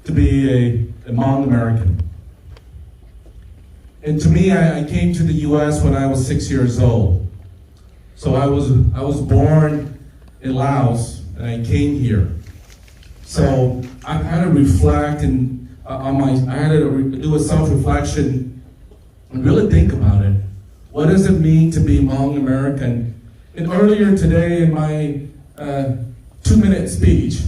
to be a Hmong American. And to me, I came to the U.S. when I was 6 years old. So I was born in Laos, and I came here. So I had to reflect I had to do a self-reflection and really think about it. What does it mean to be Hmong American? And earlier today in my 2-minute speech,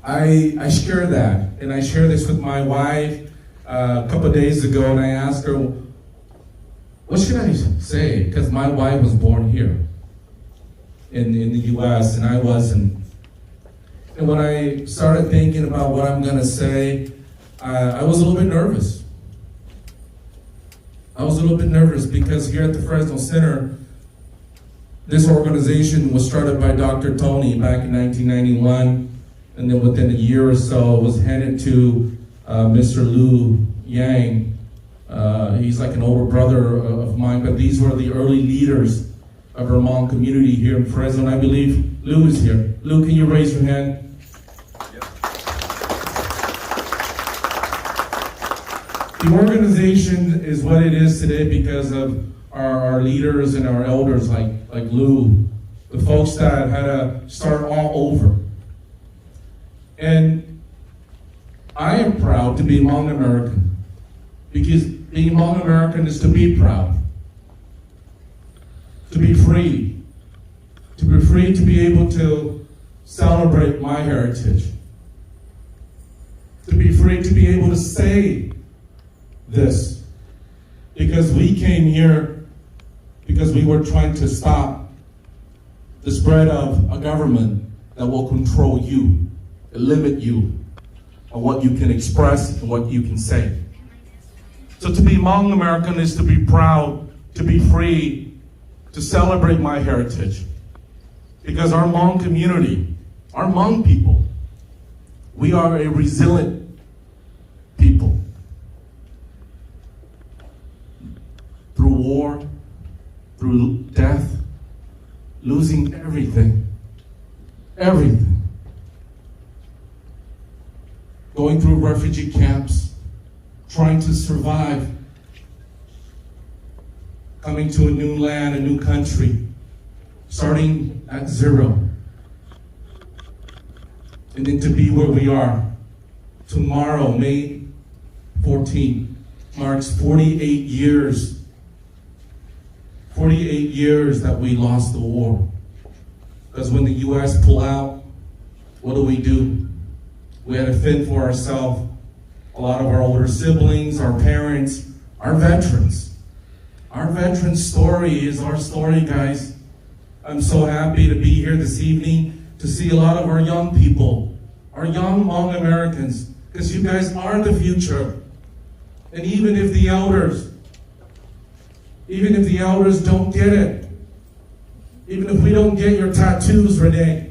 I share that, and I share this with my wife a couple of days ago, and I asked her, what should I say? Because my wife was born here in the U.S., and I wasn't. And when I started thinking about what I'm going to say, I was a little bit nervous. I was a little bit nervous because here at the Fresno Center, this organization was started by Dr. Tony back in 1991, and then within a year or so, it was handed to Mr. Liu Yang. He's like an older brother of mine, but these were the early leaders of our Hmong community here in Fresno, and I believe Liu is here. Liu, can you raise your hand? Yep. The organization is what it is today because of our leaders and our elders like Liu, the folks that had to start all over. And I am proud to be Hmong American because being Hmong American is to be proud, to be free, to be able to celebrate my heritage, to be free to be able to say this, because we came here because we were trying to stop the spread of a government that will control you, limit you on what you can express and what you can say. So to be Hmong American is to be proud, to be free, to celebrate my heritage. Because our Hmong community, our Hmong people, we are a resilient people. Through war, through death, losing everything, going through refugee camps, trying to survive, coming to a new land, a new country, starting at zero, and then to be where we are. Tomorrow, May 14th, marks 48 years. 48 years that we lost the war. Because when the U.S. pulled out, what do? We had to fend for ourselves. A lot of our older siblings, our parents, our veterans. Our veteran story is our story, guys. I'm so happy to be here this evening to see a lot of our young people, our young Hmong Americans, because you guys are the future. And even if the elders don't get it, even if we don't get your tattoos, Renee,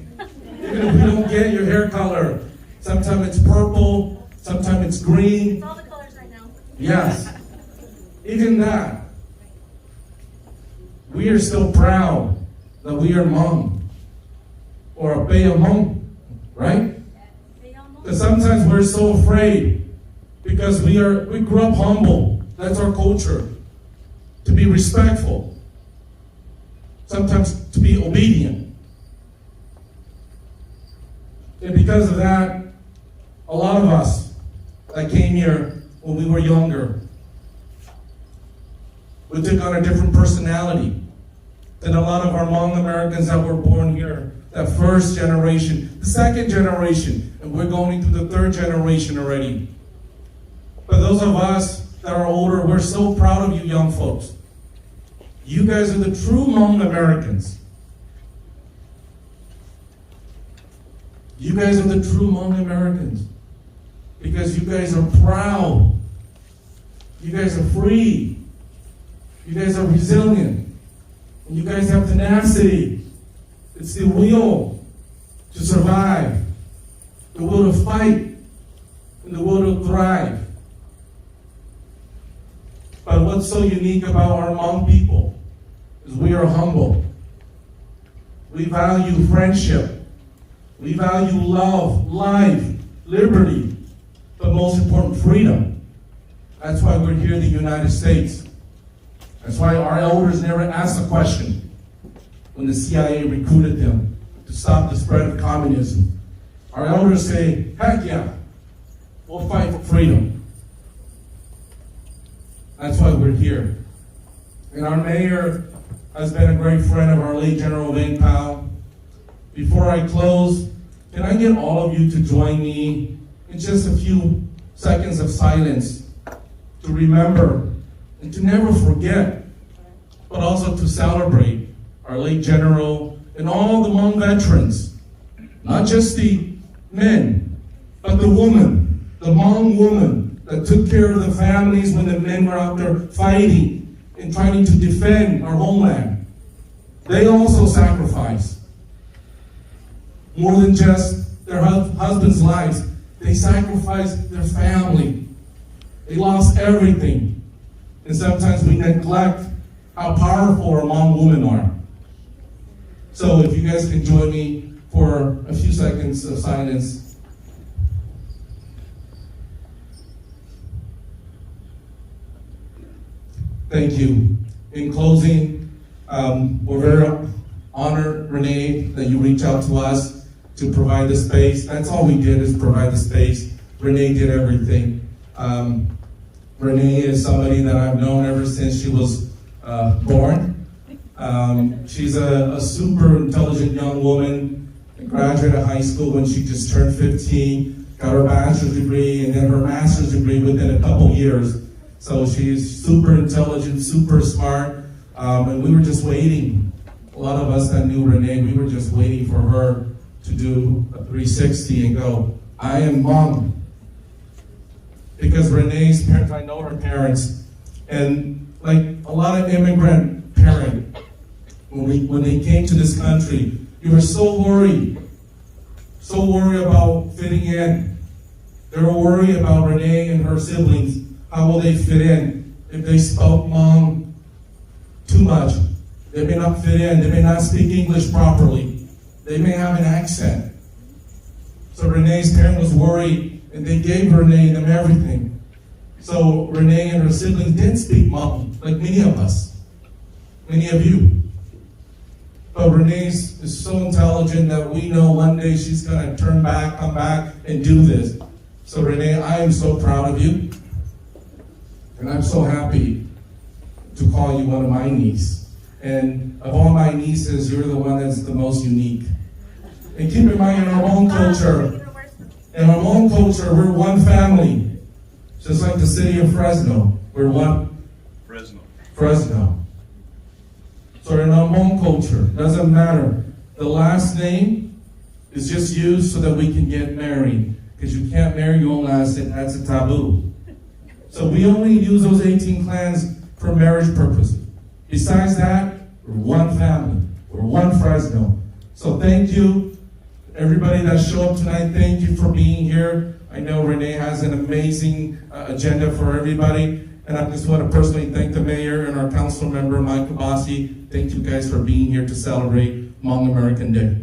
even if we don't get your hair color, sometimes it's purple, sometimes it's green. It's all the colors right now. Yes. Even that. We are still proud that we are Hmong. Or a Bay Hmong, right? Because sometimes we're so afraid because we grew up humble. That's our culture. To be respectful. Sometimes to be obedient. And because of that, a lot of us that came here when we were younger, we took on a different personality than a lot of our Hmong Americans that were born here. That first generation, the second generation, and we're going through the third generation already. But those of us that are older, we're so proud of you young folks. You guys are the true Hmong Americans. You guys are the true Hmong Americans. Because you guys are proud. You guys are free. You guys are resilient. And you guys have tenacity. It's the will to survive, the will to fight, and the will to thrive. But what's so unique about our Hmong people is we are humble. We value friendship. We value love, life, liberty, but most important, freedom. That's why we're here in the United States. That's why our elders never asked a question when the CIA recruited them to stop the spread of communism. Our elders say, heck yeah, we'll fight for freedom. That's why we're here. And our mayor has been a great friend of our late General Wayne Powell. Before I close, can I get all of you to join me in just a few seconds of silence to remember and to never forget, but also to celebrate our late general and all the Hmong veterans, not just the men, but the woman, the Hmong woman that took care of the families when the men were out there fighting and trying to defend our homeland. They also sacrificed. More than just their husbands' lives, they sacrificed their family. They lost everything. And sometimes we neglect how powerful our Hmong women are. So if you guys can join me for a few seconds of silence. Thank you. In closing, we're very honored, Renee, that you reached out to us to provide the space. That's all we did, is provide the space. Renee did everything. Renee is somebody that I've known ever since she was born. She's a super intelligent young woman, graduated high school when she just turned 15, got her bachelor's degree and then her master's degree within a couple years. So she's super intelligent, super smart, and we were just waiting. A lot of us that knew Renee, we were just waiting for her to do a 360 and go, I am Hmong. Because Renee's parents, I know her parents, and like a lot of immigrant parents, when they came to this country, you were so worried about fitting in. They were worried about Renee and her siblings. How will they fit in? If they spoke Hmong too much, they may not fit in. They may not speak English properly. They may have an accent. So Renee's parent was worried, and they gave Renee them everything. So Renee and her siblings didn't speak Hmong, like many of us, many of you. But Renee is so intelligent that we know one day she's going to come back, and do this. So Renee, I am so proud of you. And I'm so happy to call you one of my nieces. And of all my nieces, you're the one that's the most unique. And keep in mind, in our own culture, we're one family. Just like the city of Fresno, we're one. Fresno. So in our Hmong culture, doesn't matter. The last name is just used so that we can get married. Because you can't marry your own last name, that's a taboo. So we only use those 18 clans for marriage purposes. Besides that, we're one family. We're one Fresno. So thank you, everybody that showed up tonight. Thank you for being here. I know Renee has an amazing agenda for everybody. And I just want to personally thank the mayor and our council member, Mike Kabasi. Thank you guys for being here to celebrate Hmong American Day.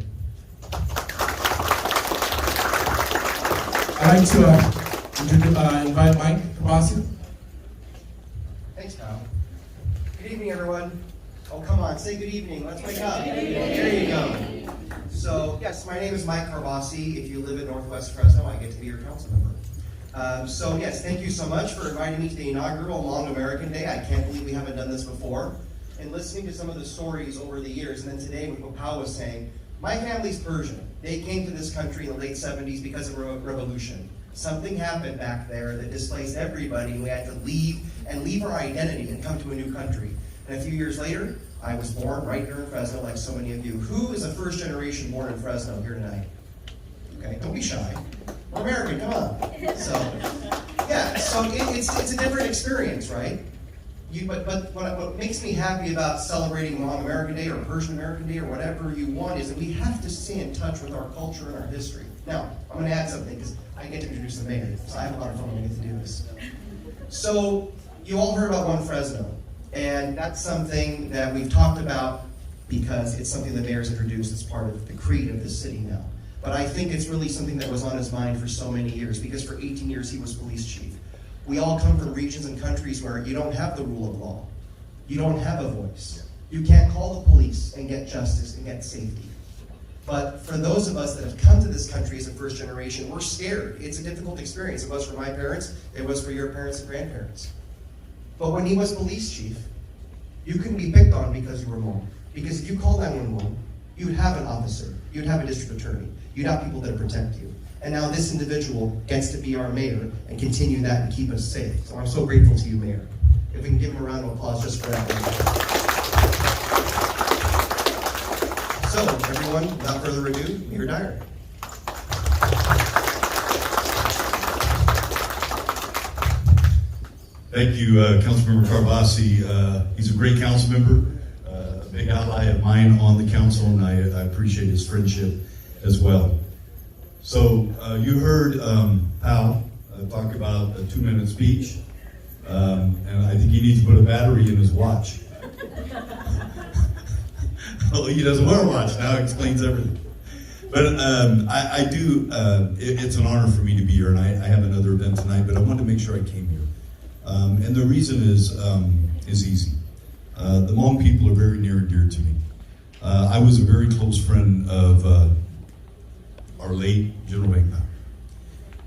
I'd like to invite Mike Kabasi. Thanks, Kyle. Good evening, everyone. Oh, come on, say good evening. Let's wake up. There you go. So, yes, my name is Mike Carbasi. If you live in Northwest Fresno, I get to be your council member. So, yes, thank you so much for inviting me to the inaugural Hmong American Day. I can't believe we haven't done this before. And listening to some of the stories over the years, and then today what Pao was saying, my family's Persian. They came to this country in the late 70s because of a revolution. Something happened back there that displaced everybody, and we had to leave our identity and come to a new country. And a few years later, I was born right here in Fresno, like so many of you. Who is a first generation born in Fresno here tonight? Okay, don't be shy. We're American, come on. So, yeah, so it's a different experience, right? But what makes me happy about celebrating Hmong American Day or Persian American Day or whatever you want is that we have to stay in touch with our culture and our history. Now, I'm going to add something because I get to introduce the mayor, so I have a lot of fun when I get to do this. So, you all heard about One Fresno, and that's something that we've talked about because it's something the mayor's introduced as part of the creed of the city now. but I think it's really something that was on his mind for so many years, because for 18 years he was police chief. We all come from regions and countries where you don't have the rule of law. You don't have a voice. You can't call the police and get justice and get safety. But for those of us that have come to this country as a first generation, we're scared. It's a difficult experience. It was for my parents. It was for your parents and grandparents. But when he was police chief, you couldn't be picked on because you were Hmoob. Because if you called 911, you'd have an officer. You'd have a district attorney. You'd have people that protect you. And now this individual gets to be our mayor and continue that and keep us safe. So I'm so grateful to you, Mayor. If we can give him a round of applause just for that. So, everyone, without further ado, Mayor Dyer. Thank you, Councilmember Carbasi. He's a great council member, a big ally of mine on the council, and I appreciate his friendship as well. So, you heard Pal talk about a 2-minute speech, and I think he needs to put a battery in his watch. Well, he doesn't wear a watch now. It explains everything. But I do. It's an honor for me to be here, and I have another event tonight. But I wanted to make sure I came here, and the reason is easy. The Hmong people are very near and dear to me. I was a very close friend of our late General Wang Pao,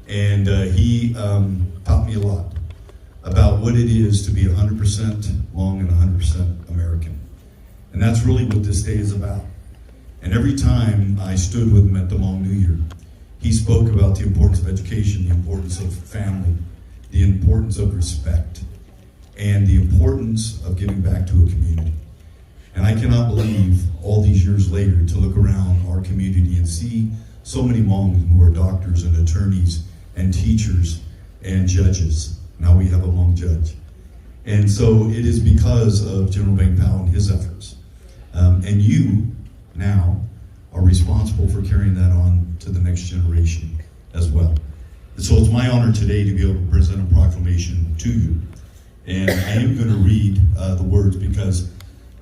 and he taught me a lot about what it is to be 100% Hmong and 100% American. And that's really what this day is about. And every time I stood with him at the Hmong New Year, he spoke about the importance of education, the importance of family, the importance of respect, and the importance of giving back to a community. And I cannot believe all these years later to look around our community and see so many Hmong who are doctors and attorneys and teachers and judges. Now we have a Hmong judge. And so it is because of General Wang Pao and his efforts. And you now are responsible for carrying that on to the next generation as well. And so it's my honor today to be able to present a proclamation to you. And I am going to read the words because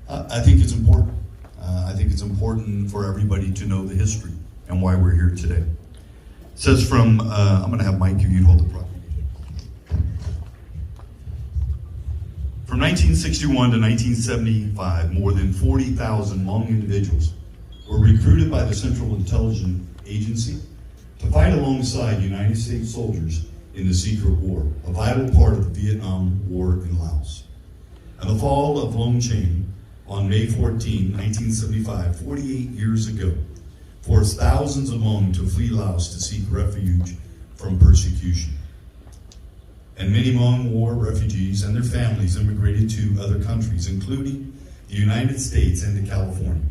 I think it's important. I think it's important for everybody to know the history and why we're here today. It says from, I'm going to have Mike, if you'd hold the proclamation. From 1961 to 1975, more than 40,000 Hmong individuals were recruited by the Central Intelligence Agency to fight alongside United States soldiers in the Secret War, a vital part of the Vietnam War in Laos. And the fall of Long Chain on May 14, 1975, 48 years ago, forced thousands of Hmong to flee Laos to seek refuge from persecution. And many Hmong war refugees and their families immigrated to other countries, including the United States and to California,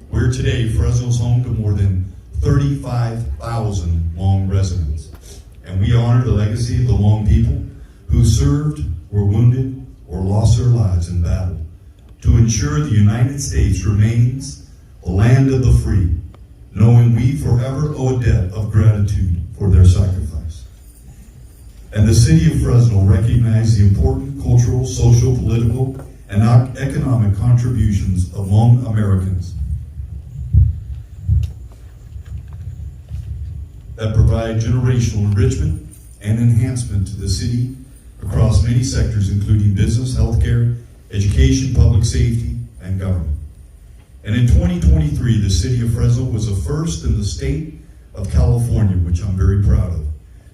where today Fresno is home to more than 35,000 Hmong residents. And we honor the legacy of the Hmong people who served, were wounded, or lost their lives in battle to ensure the United States remains a land of the free, knowing we forever owe a debt of gratitude for their sacrifice. And the city of Fresno recognized the important cultural, social, political, and economic contributions of Hmong Americans that provide generational enrichment and enhancement to the city across many sectors, including business, healthcare, education, public safety, and government. And in 2023, the city of Fresno was the first in the state of California, which I'm very proud of,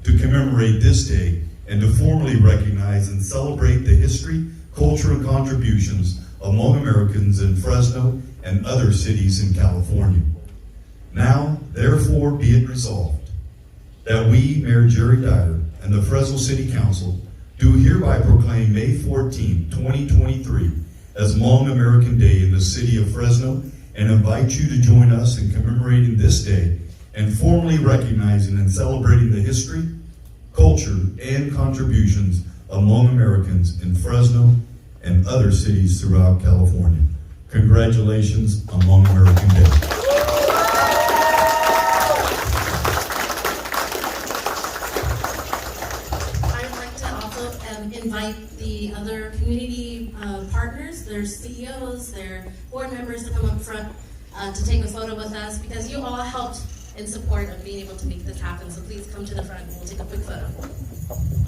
to commemorate this day and to formally recognize and celebrate the history, culture, and contributions of Hmong Americans in Fresno and other cities in California. Now, therefore, be it resolved that we, Mayor Jerry Dyer, and the Fresno City Council do hereby proclaim May 14, 2023 as Hmong American Day in the city of Fresno and invite you to join us in commemorating this day and formally recognizing and celebrating the history, culture, and contributions of Hmong Americans in Fresno and other cities throughout California. Congratulations on Hmong American Day. I'd like to also invite the other community partners, their CEOs, their board members to come up front to take a photo with us, because you all helped in support of being able to make this happen. So please come to the front and we'll take a quick photo.